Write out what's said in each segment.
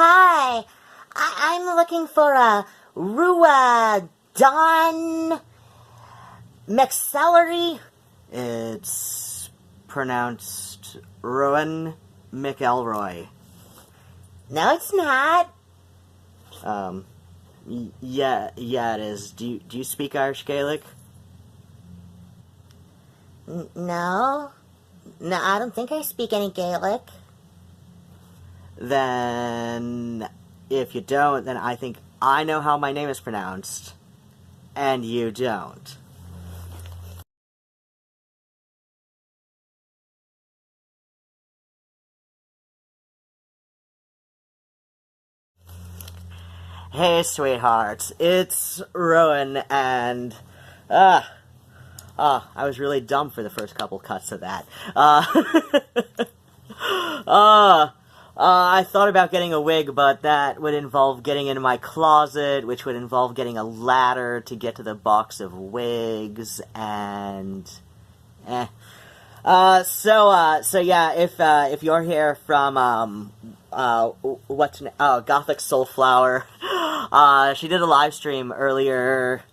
Hi, I'm looking for a Ruadhán McElroy. It's pronounced Ruadhán McElroy. No, it's not. Yeah, it is. Do you speak Irish Gaelic? No, I don't think I speak any Gaelic. Then, if you don't, then I think I know how my name is pronounced, and you don't. Hey, sweetheart, it's Rowan, and, I was really dumb for the first couple cuts of that. I thought about getting a wig, but that would involve getting into my closet, which would involve getting a ladder to get to the box of wigs, and, So yeah, if you're here from, Gothic Soulflower, she did a live stream earlier,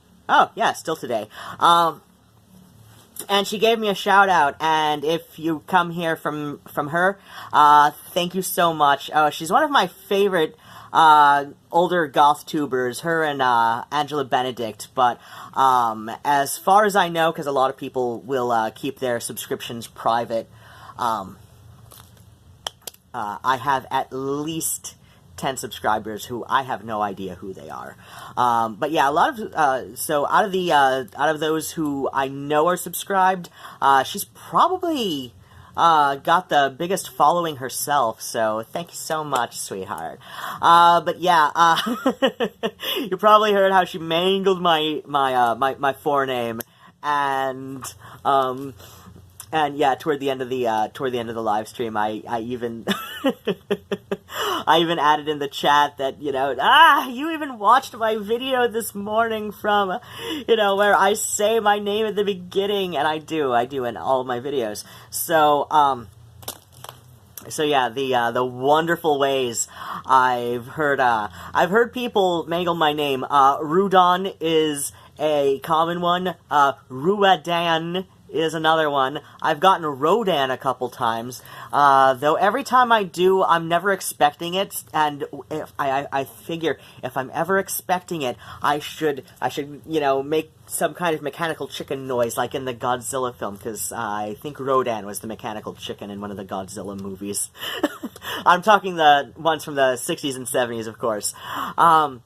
still today, and she gave me a shout out, and if you come here from her, thank you so much. She's one of my favorite, older goth tubers, her and, Angela Benedict, but, as far as I know, because a lot of people will, keep their subscriptions private, I have at least 10 subscribers who I have no idea who they are. But yeah, a lot of, so out of those who I know are subscribed, she's probably, got the biggest following herself, so thank you so much, sweetheart. But yeah, you probably heard how she mangled my forename, and yeah, toward the end of the live stream, I even I even added in the chat that, you even watched my video this morning from, where I say my name at the beginning, and I do in all of my videos. So, so yeah, the wonderful ways I've heard people mangle my name. Ruadhán is a common one. Ruadhán is another one. I've gotten Rodan a couple times, though every time I do, I'm never expecting it, and if I figure if I'm ever expecting it, I should, make some kind of mechanical chicken noise, like in the Godzilla film, because I think Rodan was the mechanical chicken in one of the Godzilla movies. I'm talking the ones from the 60s and 70s, of course. But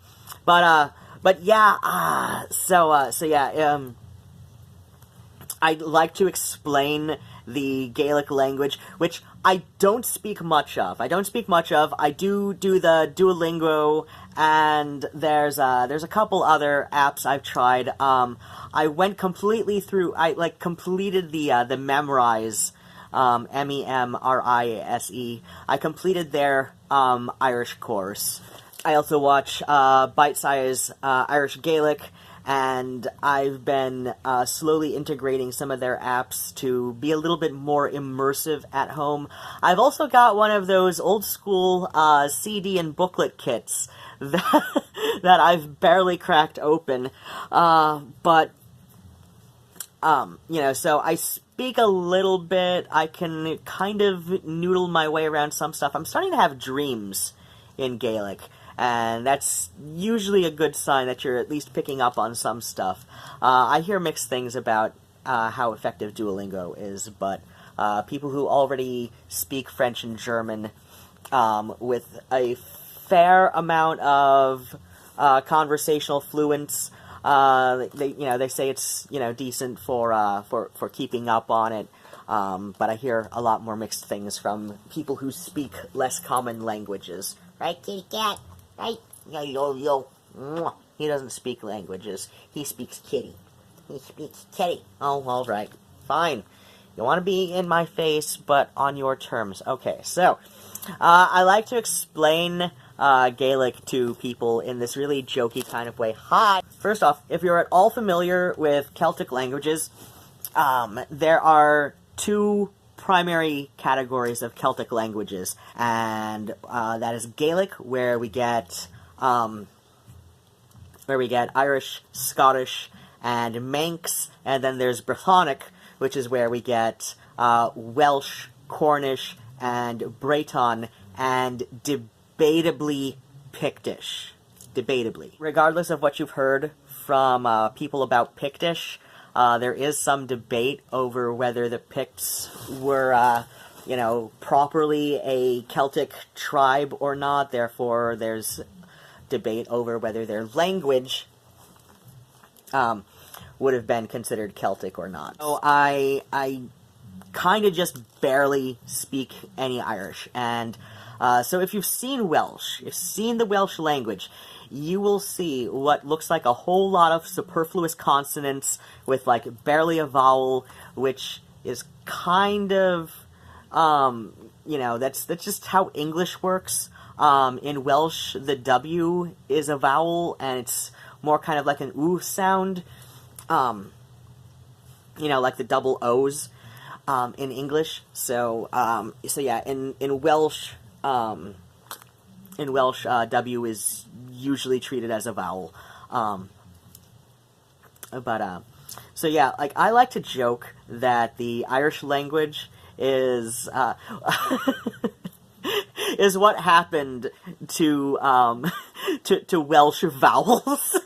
yeah, so yeah, I'd like to explain the Gaelic language, which I don't speak much of. I do the Duolingo, and there's a couple other apps I've tried. I went completely through. I completed the Memrise, MEMRISE. I completed their Irish course. I also watch Bite Size Irish Gaelic. And I've been slowly integrating some of their apps to be a little bit more immersive at home. I've also got one of those old school CD and booklet kits that I've barely cracked open. So I speak a little bit. I can kind of noodle my way around some stuff. I'm starting to have dreams in Gaelic. And that's usually a good sign that you're at least picking up on some stuff. I hear mixed things about how effective Duolingo is, but people who already speak French and German with a fair amount of conversational fluence, they say it's decent for keeping up on it. But I hear a lot more mixed things from people who speak less common languages. Right, kitty cat? Right? Yo. He doesn't speak languages. He speaks kitty. He speaks kitty. Oh, all right. Fine. You want to be in my face, but on your terms. Okay, so, I like to explain Gaelic to people in this really jokey kind of way. Hi! First off, if you're at all familiar with Celtic languages, there are two primary categories of Celtic languages, and that is Gaelic, where we get Irish, Scottish, and Manx, and then there's Brythonic, which is where we get Welsh, Cornish, and Breton, and debatably Pictish. Debatably. Regardless of what you've heard from people about Pictish, there is some debate over whether the Picts were, properly a Celtic tribe or not. Therefore, there's debate over whether their language would have been considered Celtic or not. So I kind of just barely speak any Irish, and so if you've seen Welsh, if you've seen the Welsh language, you will see what looks like a whole lot of superfluous consonants with, like, barely a vowel, which is kind of, that's just how English works. In Welsh, the W is a vowel, and it's more kind of like an oo sound, like the double O's in English. So yeah, in Welsh, W is usually treated as a vowel. So yeah, like, I like to joke that the Irish language is is what happened to Welsh vowels.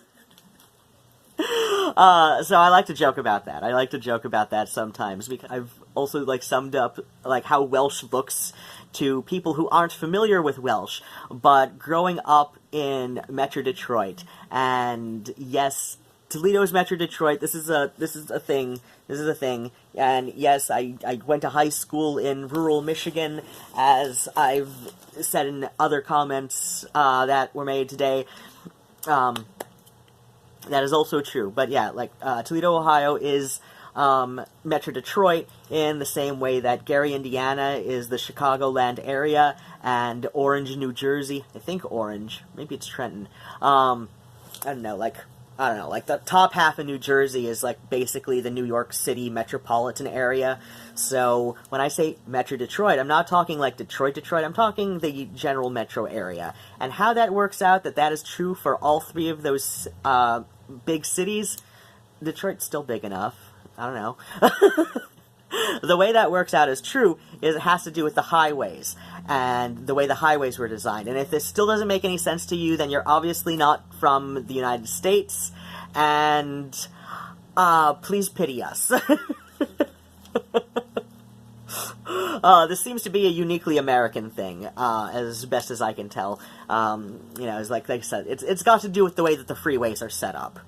So I like to joke about that. I like to joke about that sometimes, because I've also, like, summed up, like, how Welsh looks to people who aren't familiar with Welsh, but growing up in Metro Detroit. And yes, Toledo's Metro Detroit, this is a thing. And yes, I went to high school in rural Michigan, as I've said in other comments that were made today. That is also true. But yeah, like, Toledo, Ohio is Metro Detroit in the same way that Gary, Indiana is the Chicagoland area, and Orange, New Jersey, I think Orange, maybe it's Trenton, I don't know, like the top half of New Jersey is, like, basically the New York City metropolitan area. So when I say Metro Detroit, I'm not talking like Detroit, I'm talking the general metro area. And how that works out, that is true for all three of those big cities, Detroit's still big enough. I don't know. The way that works out is true is it has to do with the highways and the way the highways were designed. And if this still doesn't make any sense to you, then you're obviously not from the United States, and please pity us. This seems to be a uniquely American thing, as best as I can tell. It's like I said, it's got to do with the way that the freeways are set up.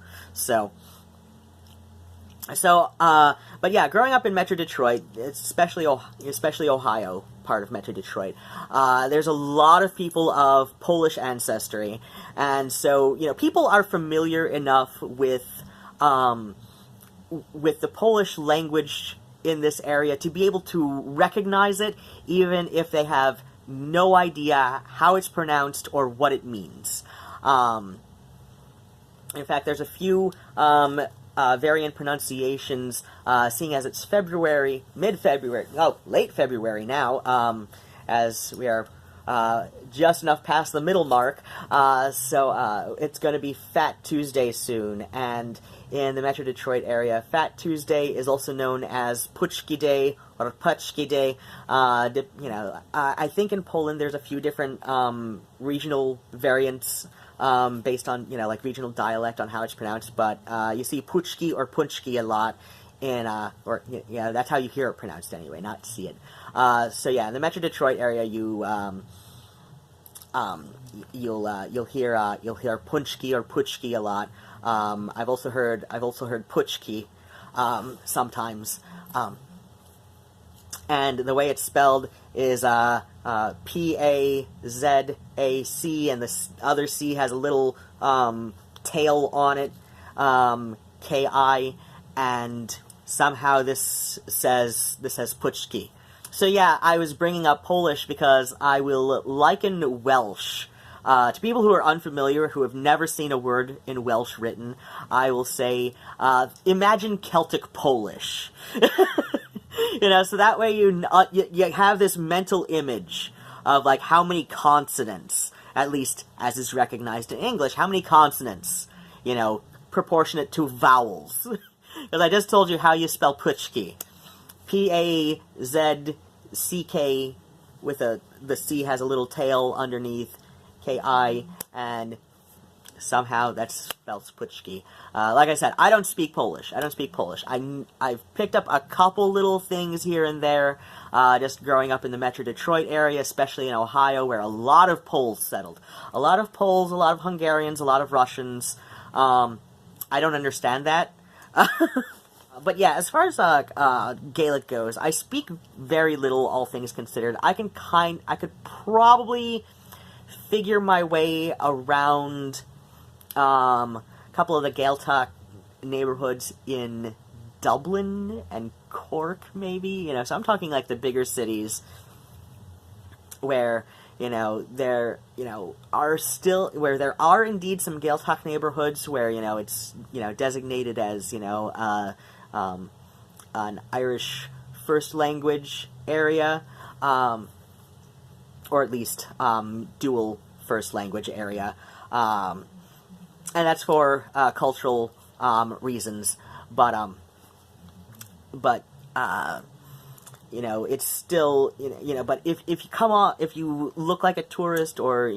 But yeah, growing up in Metro Detroit, especially Ohio, part of Metro Detroit, there's a lot of people of Polish ancestry, and so, people are familiar enough with the Polish language in this area to be able to recognize it, even if they have no idea how it's pronounced or what it means. In fact, there's a few variant pronunciations, seeing as it's February, mid-February, late February now, as we are just enough past the middle mark, so it's going to be Fat Tuesday soon, and in the Metro Detroit area, Fat Tuesday is also known as Puczki Day or Puczki Day. I think in Poland there's a few different regional variants based on, like, regional dialect on how it's pronounced, but you see Puczki or Punchki a lot in, that's how you hear it pronounced anyway, not see it. So yeah, in the Metro Detroit area, you'll hear Punchki or Puczki a lot. I've also heard Puczki sometimes. And the way it's spelled is P-A-Z-A-C, and the other C has a little tail on it, K-I, and somehow this says Puczki. So yeah, I was bringing up Polish because I will liken Welsh to people who are unfamiliar, who have never seen a word in Welsh written. I will say, imagine Celtic Polish. So that way you have this mental image of like how many consonants, at least as is recognized in English, how many consonants, proportionate to vowels. Because I just told you how you spell Puchki. P-A-Z-C-K with the C has a little tail underneath, K-I, and somehow that spells Puchki. Like I said, I don't speak Polish. I've picked up a couple little things here and there, just growing up in the Metro Detroit area, especially in Ohio, where a lot of Poles settled. A lot of Poles, a lot of Hungarians, a lot of Russians. I don't understand that. But yeah, as far as Gaelic goes, I speak very little, all things considered. I could probably figure my way around a couple of the Gaeltacht neighborhoods in Dublin and Cork, maybe. So I'm talking like the bigger cities where there are indeed some Gaeltacht neighborhoods where it's designated as an Irish first language area, or at least dual first language area, and that's for cultural reasons. But it's still But if you look like a tourist, or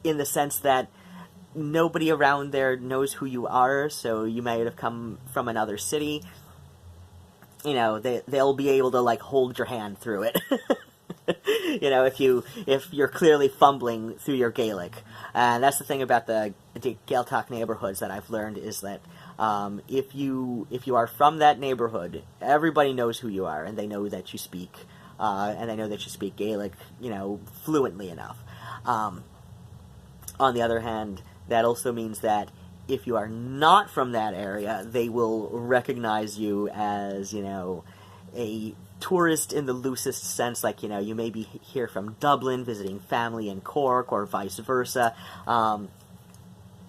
in the sense that nobody around there knows who you are, so you might have come from another city, they'll be able to like hold your hand through it. If you're clearly fumbling through your Gaelic. And that's the thing about the Gaeltacht neighborhoods that I've learned, is that if you are from that neighborhood, everybody knows who you are, and they know that you speak Gaelic, fluently enough. On the other hand, that also means that if you are not from that area, they will recognize you as, a tourist in the loosest sense, like, you may be here from Dublin visiting family in Cork, or vice versa.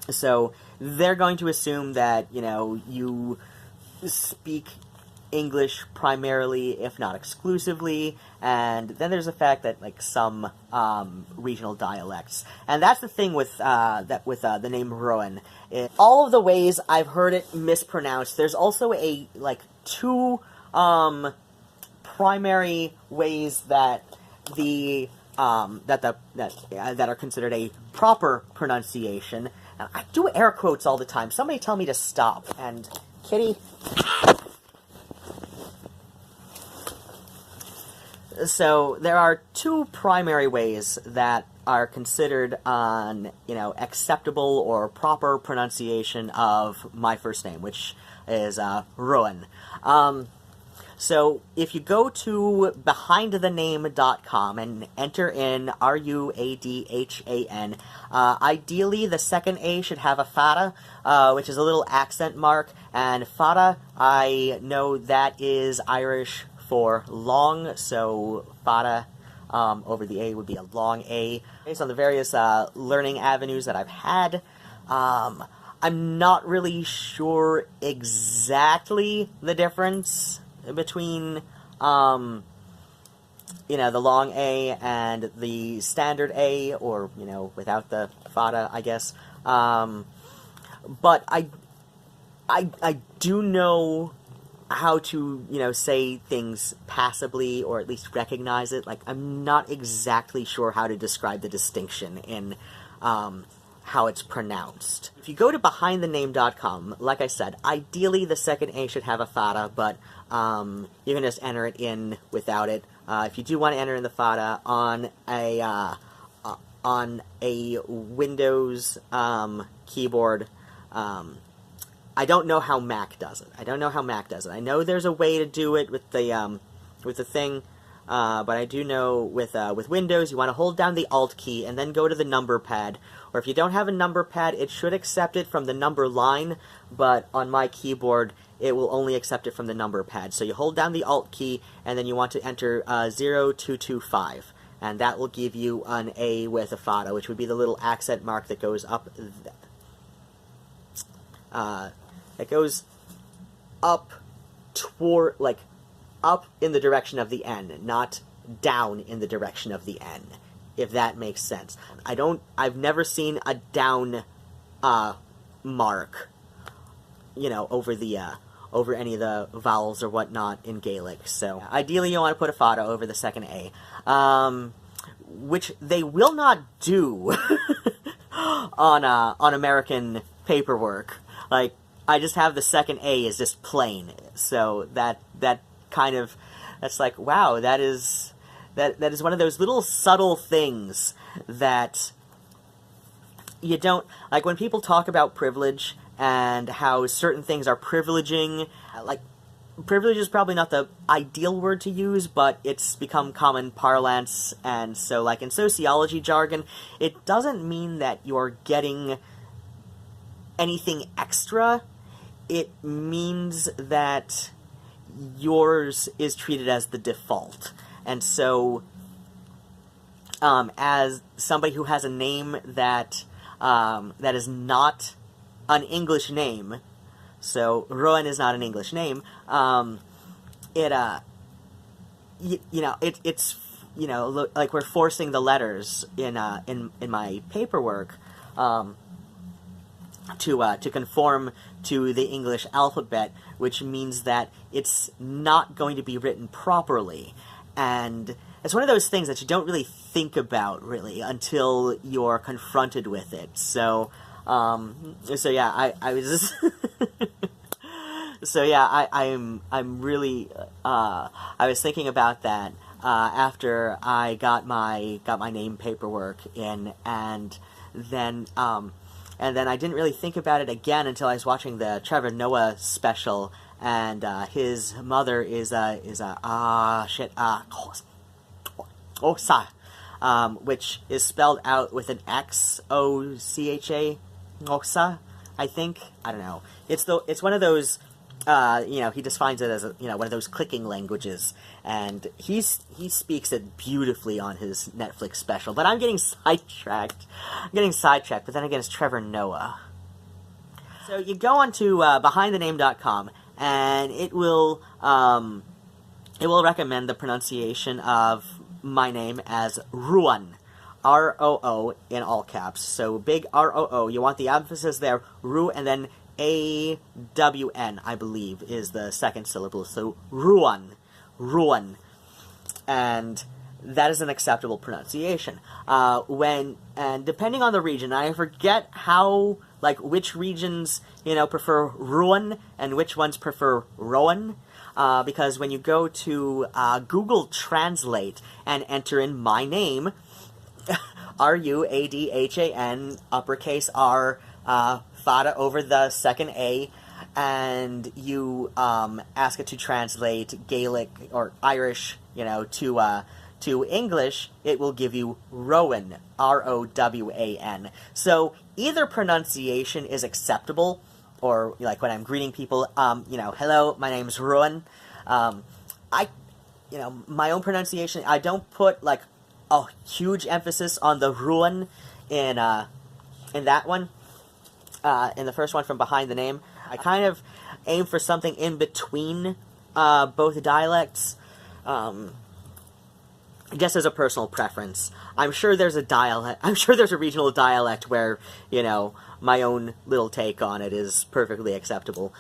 So they're going to assume that, you speak English primarily, if not exclusively, and then there's the fact that like some regional dialects, and that's the thing with the name Rowan. All of the ways I've heard it mispronounced, there's also two primary ways that that are considered a proper pronunciation. And I do air quotes all the time. Somebody tell me to stop. And Kitty. So there are two primary ways that are considered an acceptable or proper pronunciation of my first name, which is Rowan. So if you go to behindthename.com and enter in Ruadhan, ideally the second A should have a fada, which is a little accent mark, and fada, I know that is Irish for long, so fada over the A would be a long A. Based on the various learning avenues that I've had, I'm not really sure exactly the difference between the long A and the standard A, or without the fada, I guess. But I do know how to say things passably, or at least recognize it. Like, I'm not exactly sure how to describe the distinction in how it's pronounced. If you go to behindthename.com, like I said, ideally the second A should have a fada, but you can just enter it in without it. If you do want to enter in the fada on a Windows keyboard, I don't know how Mac does it. I know there's a way to do it with the thing, but I do know with Windows, you want to hold down the Alt key and then go to the number pad. Or if you don't have a number pad, it should accept it from the number line, but on my keyboard, it will only accept it from the number pad. So you hold down the Alt key, and then you want to enter 0225, and that will give you an A with a fada, which would be the little accent mark that goes up. It goes up toward, like, up in the direction of the N, not down in the direction of the N, if that makes sense. I've never seen a down mark, over any of the vowels or whatnot in Gaelic. So ideally you want to put a fada over the second A, which they will not do on American paperwork. Like, I just have the second A is just plain. So that kind of, that's like, wow, that is one of those little subtle things that you don't, like, when people talk about privilege and how certain things are privileging, like, privilege is probably not the ideal word to use, but it's become common parlance, and so, like, in sociology jargon, it doesn't mean that you're getting anything extra. It means that yours is treated as the default. And so, as somebody who has a name that is not an English name, so Ruadhán is not an English name, it's like we're forcing the letters in my paperwork to conform to the English alphabet, which means that it's not going to be written properly. And it's one of those things that you don't really think about, really, until you're confronted with it. So, yeah, I was just... So yeah, I'm really, I was thinking about that, after I got my name paperwork in, and then I didn't really think about it again until I was watching the Trevor Noah special, and his mother is Osa, which is spelled out with an X, O-C-H-A, Osa, I think. I don't know. It's one of those, he defines it as one of those clicking languages, and he speaks it beautifully on his Netflix special. But I'm getting sidetracked. But then again, it's Trevor Noah. So you go onto BehindTheName.com, and it will recommend the pronunciation of my name as Ruadhán, R-O-O in all caps. So big R-O-O. You want the emphasis there, Ru, and then A-W-N, I believe, is the second syllable. So Ruadhán. And that is an acceptable pronunciation. And depending on the region, I forget how, like, which regions, prefer Ruadhán and which ones prefer Rowan. Because when you go to Google Translate and enter in my name, R-U-A-D-H-A-N, uppercase R, fada over the second A, and you ask it to translate Gaelic or Irish, to English, it will give you Rowan, R-O-W-A-N. So either pronunciation is acceptable, or like when I'm greeting people, hello, my name's Ruadhán. My own pronunciation, I don't put like a huge emphasis on the Ruadhán in that one. In the first one from Behind the Name, I kind of aim for something in between both dialects, just as a personal preference. I'm sure there's a regional dialect where, my own little take on it is perfectly acceptable.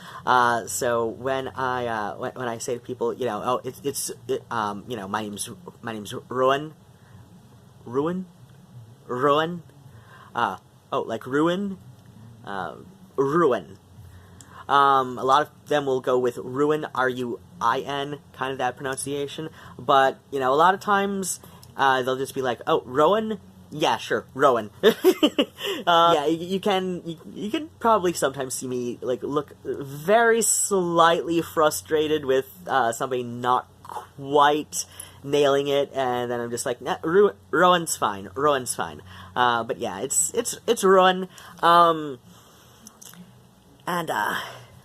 So when I say to people, my name's Ruadhán, like ruin. Ruin. A lot of them will go with ruin, R-U-I-N, kind of that pronunciation. But, a lot of times, they'll just be like, oh, Rowan? Yeah, sure, Rowan. Yeah, you can probably sometimes see me, like, look very slightly frustrated with somebody not quite nailing it, and then I'm just like, nah, Rowan's fine. But yeah, it's Ruadhán.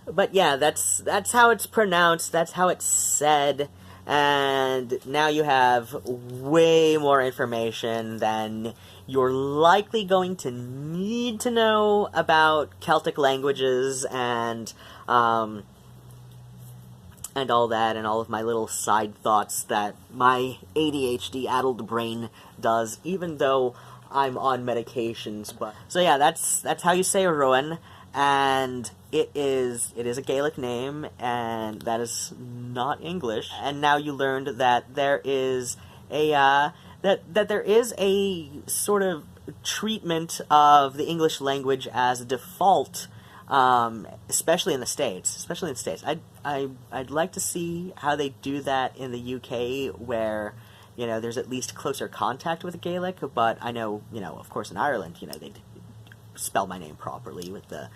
But yeah, that's how it's pronounced, that's how it's said, and now you have way more information than you're likely going to need to know about Celtic languages and and all that, and all of my little side thoughts that my ADHD-addled brain does, even though I'm on medications. But so yeah, that's how you say Rowan, and it is a Gaelic name, and that is not English. And now you learned that there is a that there is a sort of treatment of the English language as a default, especially in the States. I'd like to see how they do that in the UK, where, you know, there's at least closer contact with Gaelic. But I know, you know, of course, in Ireland, you know, they spell my name properly with the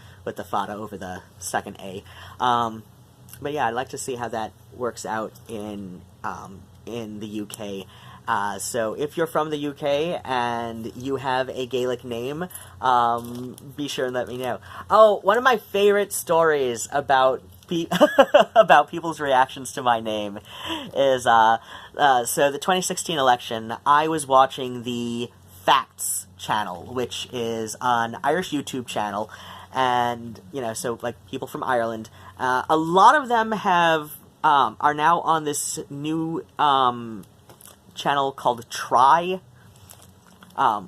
fada over the second A. But yeah, I'd like to see how that works out in the UK. So if you're from the UK and you have a Gaelic name, be sure and let me know. Oh, one of my favorite stories about about people's reactions to my name is, so the 2016 election, I was watching the Facts channel, which is an Irish YouTube channel, and, you know, so, like, people from Ireland, a lot of them are now on this new, channel called Try,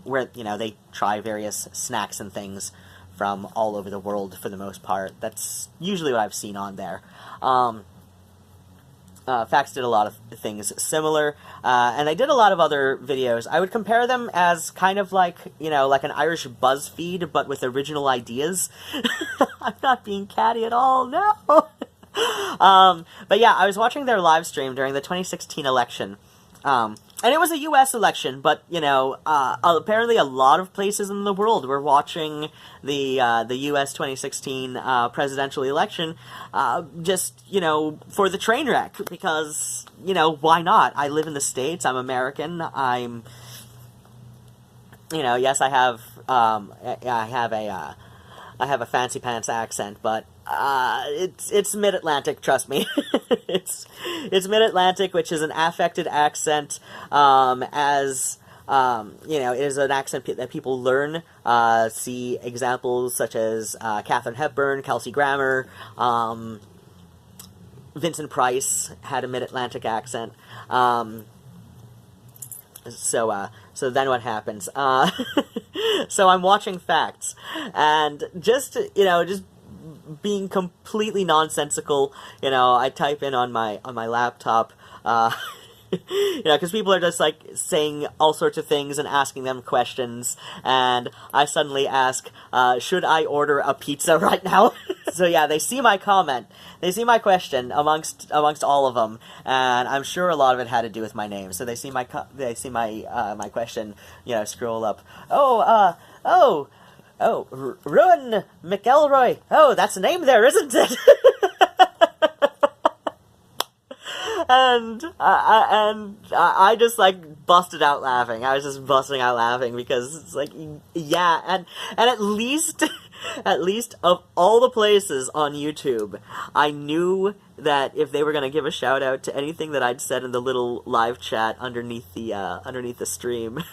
where, you know, they try various snacks and things from all over the world for the most part. That's usually what I've seen on there. Facts did a lot of things similar, and they did a lot of other videos. I would compare them as kind of like, you know, like an Irish BuzzFeed, but with original ideas. I'm not being catty at all, no! But yeah, I was watching their live stream during the 2016 election. And it was a U.S. election, but, you know, apparently a lot of places in the world were watching the U.S. 2016 presidential election, just, you know, for the train wreck, because, you know, why not? I live in the States, I'm American, I'm, you know, yes, I have a fancy pants accent, but it's mid-Atlantic, trust me. it's mid-Atlantic, which is an affected accent, as you know, it is an accent that people learn. See examples such as Katharine Hepburn, Kelsey Grammer, Vincent Price had a mid-Atlantic accent. So then what happens? So I'm watching Facts, and just, you know, just being completely nonsensical, you know, I type in on my laptop, you know, because people are just, like, saying all sorts of things and asking them questions, and I suddenly ask, should I order a pizza right now? So yeah, they see my comment, they see my question amongst all of them, and I'm sure a lot of it had to do with my name. So they see my my question, you know, scroll up. Oh, Ruadhán McElroy. Oh, that's a name there, isn't it? And I just, like, busted out laughing. I was just busting out laughing because it's like, yeah, and at least of all the places on YouTube, I knew that if they were gonna give a shout out to anything that I'd said in the little live chat underneath the stream,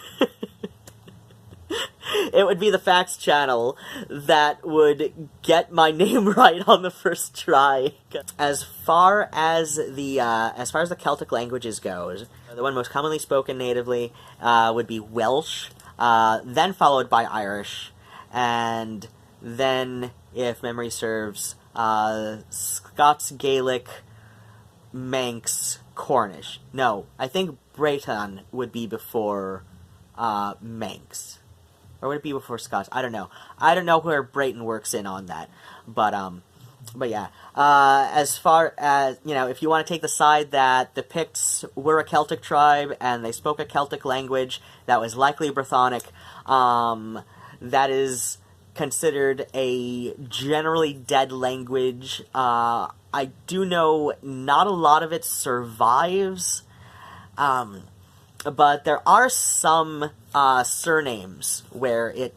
it would be the Facts channel that would get my name right on the first try. As far as the Celtic languages goes, the one most commonly spoken natively would be Welsh, then followed by Irish, and then, if memory serves, Scots Gaelic, Manx, Cornish. No, I think Breton would be before Manx. Or would it be before Scots? I don't know. I don't know where Brayton works in on that. But yeah. As far as, you know, if you want to take the side that the Picts were a Celtic tribe and they spoke a Celtic language that was likely Brythonic, that is considered a generally dead language. I do know not a lot of it survives, but there are some surnames where it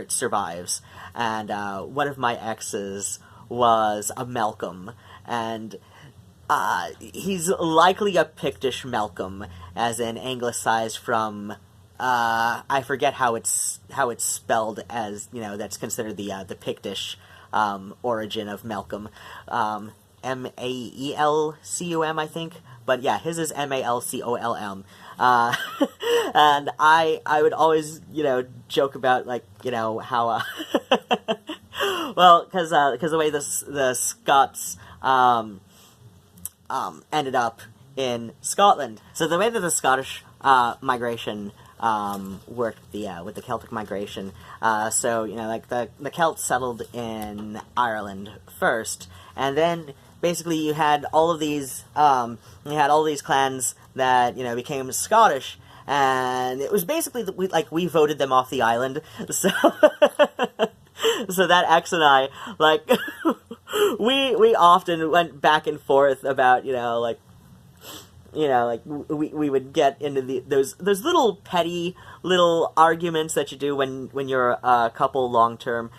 survives, and one of my exes was a Malcolm, and he's likely a Pictish Malcolm, as in anglicized from I forget how it's spelled, as, you know, that's considered the Pictish origin of Malcolm. Maelcom, I think. But yeah, his is Malcolm. And I would always, joke about, like, how, well, because the way the Scots, ended up in Scotland. So the way that the Scottish, migration, worked with the Celtic migration, so, like, the Celts settled in Ireland first, and then basically you had all of these clans that, became Scottish, and it was basically we voted them off the island, so so that X and I, like, we often went back and forth about, we would get into those little petty little arguments that you do when you're a couple long term,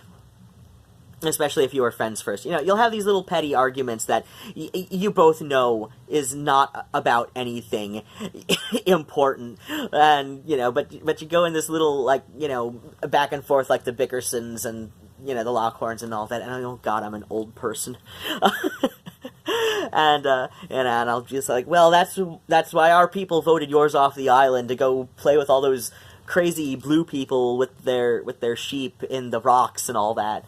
especially if you were friends first. You'll have these little petty arguments that you both know is not about anything important, and but you go in this little, like, back and forth, like the Bickersons and the Lockhorns and all that, and oh god, I'm an old person. And I'll just like, well, that's why our people voted yours off the island to go play with all those crazy blue people with their sheep in the rocks and all that.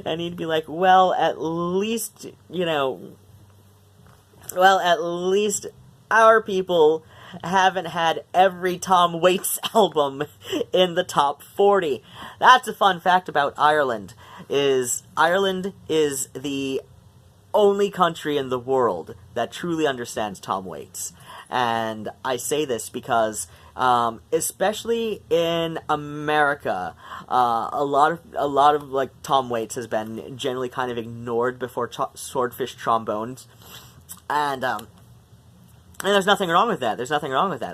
And he'd be like, well, at least our people haven't had every Tom Waits album in the top 40. That's a fun fact about Ireland. Ireland is the only country in the world that truly understands Tom Waits. And I say this because, especially in America, a lot of like Tom Waits has been generally kind of ignored before Swordfish Trombones, and there's nothing wrong with that.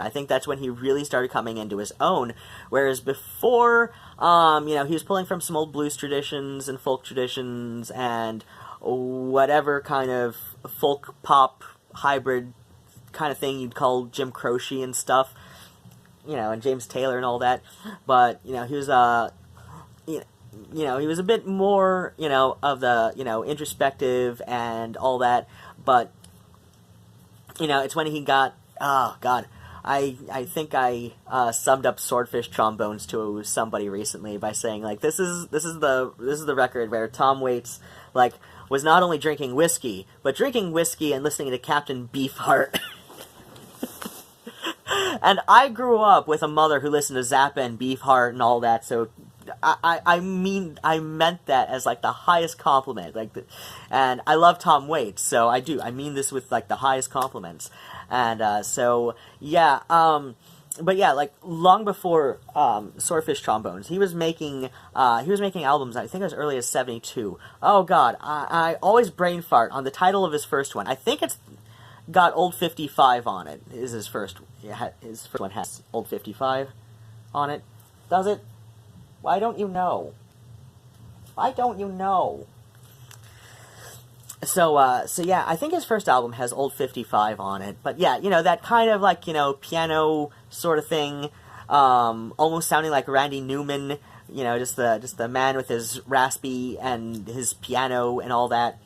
I think that's when he really started coming into his own. Whereas before, he was pulling from some old blues traditions and folk traditions and whatever kind of folk pop hybrid kind of thing you'd call Jim Croce and stuff, and James Taylor and all that. But he was he was a bit more of the introspective and all that. But it's when he got, oh god, I think I summed up Swordfish Trombones to somebody recently by saying, like, this is the record where Tom Waits, like, was not only drinking whiskey, but drinking whiskey and listening to Captain Beefheart. And I grew up with a mother who listened to Zappa and Beefheart and all that, so I meant that as, like, the highest compliment, and I love Tom Waits, so I mean this with, like, the highest compliments, and, so, yeah, but yeah, like, long before, Swordfish Trombones, he was making albums, I think as early as 72. Oh god, I always brain fart on the title of his first one. I think it's got Old 55 on it, is his first one has Old 55 on it. Does it? Why don't you know? So yeah, I think his first album has Old 55 on it. But yeah, that kind of, like, piano sort of thing, almost sounding like Randy Newman, just the man with his raspy and his piano and all that.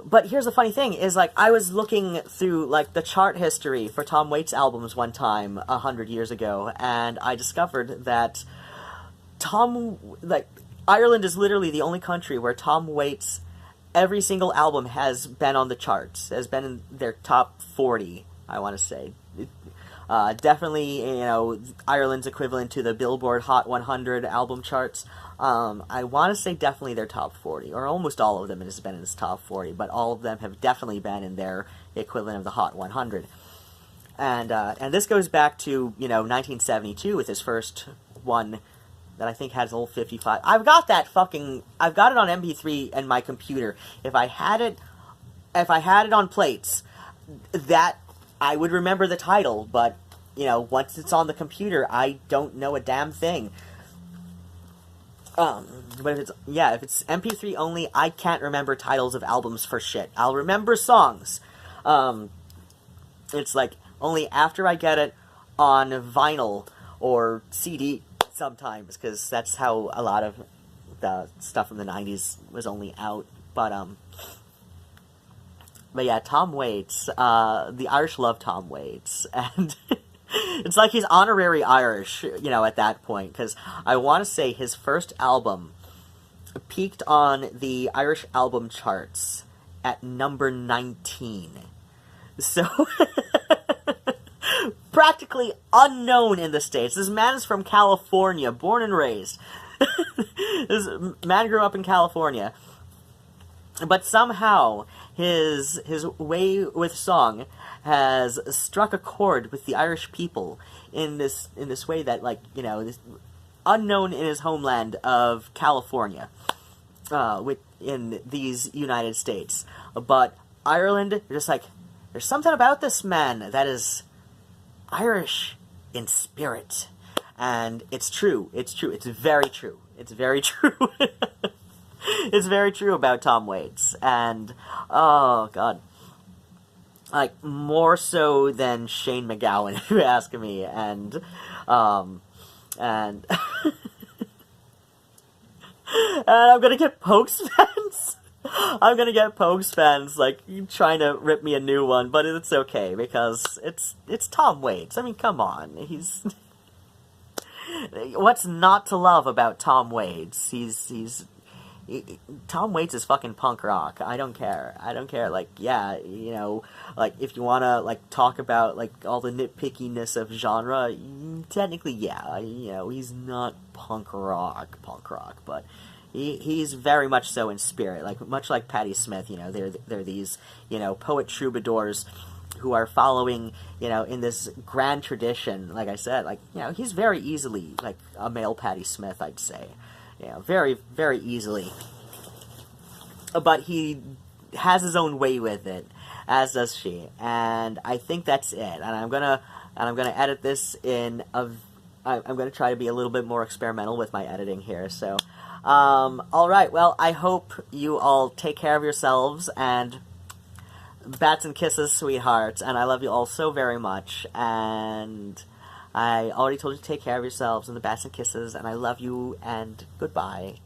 But here's the funny thing, is, like, I was looking through, like, the chart history for Tom Waits albums one time, 100 years ago, and I discovered that Ireland is literally the only country where Tom Waits, every single album has been on the charts, has been in their top 40, I want to say. Definitely, Ireland's equivalent to the Billboard Hot 100 album charts. I want to say definitely their top 40, or almost all of them has been in its top 40, but all of them have definitely been in their equivalent of the Hot 100. And this goes back to, 1972 with his first one that I think has Old 55. I've got it on MP3 in my computer. If I had it on plates, that I would remember the title, but, once it's on the computer, I don't know a damn thing. But if it's MP3 only, I can't remember titles of albums for shit. I'll remember songs. It's like, only after I get it on vinyl or CD sometimes, because that's how a lot of the stuff from the 90s was only out. But yeah, Tom Waits, the Irish love Tom Waits, and it's like he's honorary Irish, at that point, because I want to say his first album peaked on the Irish album charts at number 19. So, practically unknown in the States. This man is from California, born and raised. This man grew up in California. But somehow, his way with song has struck a chord with the Irish people in this way that, this unknown in his homeland of California, in these United States. But Ireland, they're just like, there's something about this man that is Irish in spirit. And it's true. It's true. It's very true. It's very true. It's very true about Tom Waits. And, oh, God. Like, more so than Shane McGowan, if you ask me. And and I'm gonna get Pokes fans. I'm gonna get Pokes fans, trying to rip me a new one, but it's okay, because it's Tom Waits. I mean, come on. He's... What's not to love about Tom Waits? Tom Waits is fucking punk rock. I don't care. If you wanna, talk about, all the nitpickiness of genre, technically, yeah, he's not punk rock, but he's very much so in spirit, much like Patti Smith, they're these, poet troubadours who are following, in this grand tradition, like I said, he's very easily, a male Patti Smith, I'd say. Very, very easily. But he has his own way with it, as does she. And I think that's it. And I'm gonna edit this in I'm gonna try to be a little bit more experimental with my editing here. So, alright, well, I hope you all take care of yourselves, and bats and kisses, sweethearts, and I love you all so very much, and I already told you to take care of yourselves, and the bats and kisses, and I love you, and goodbye.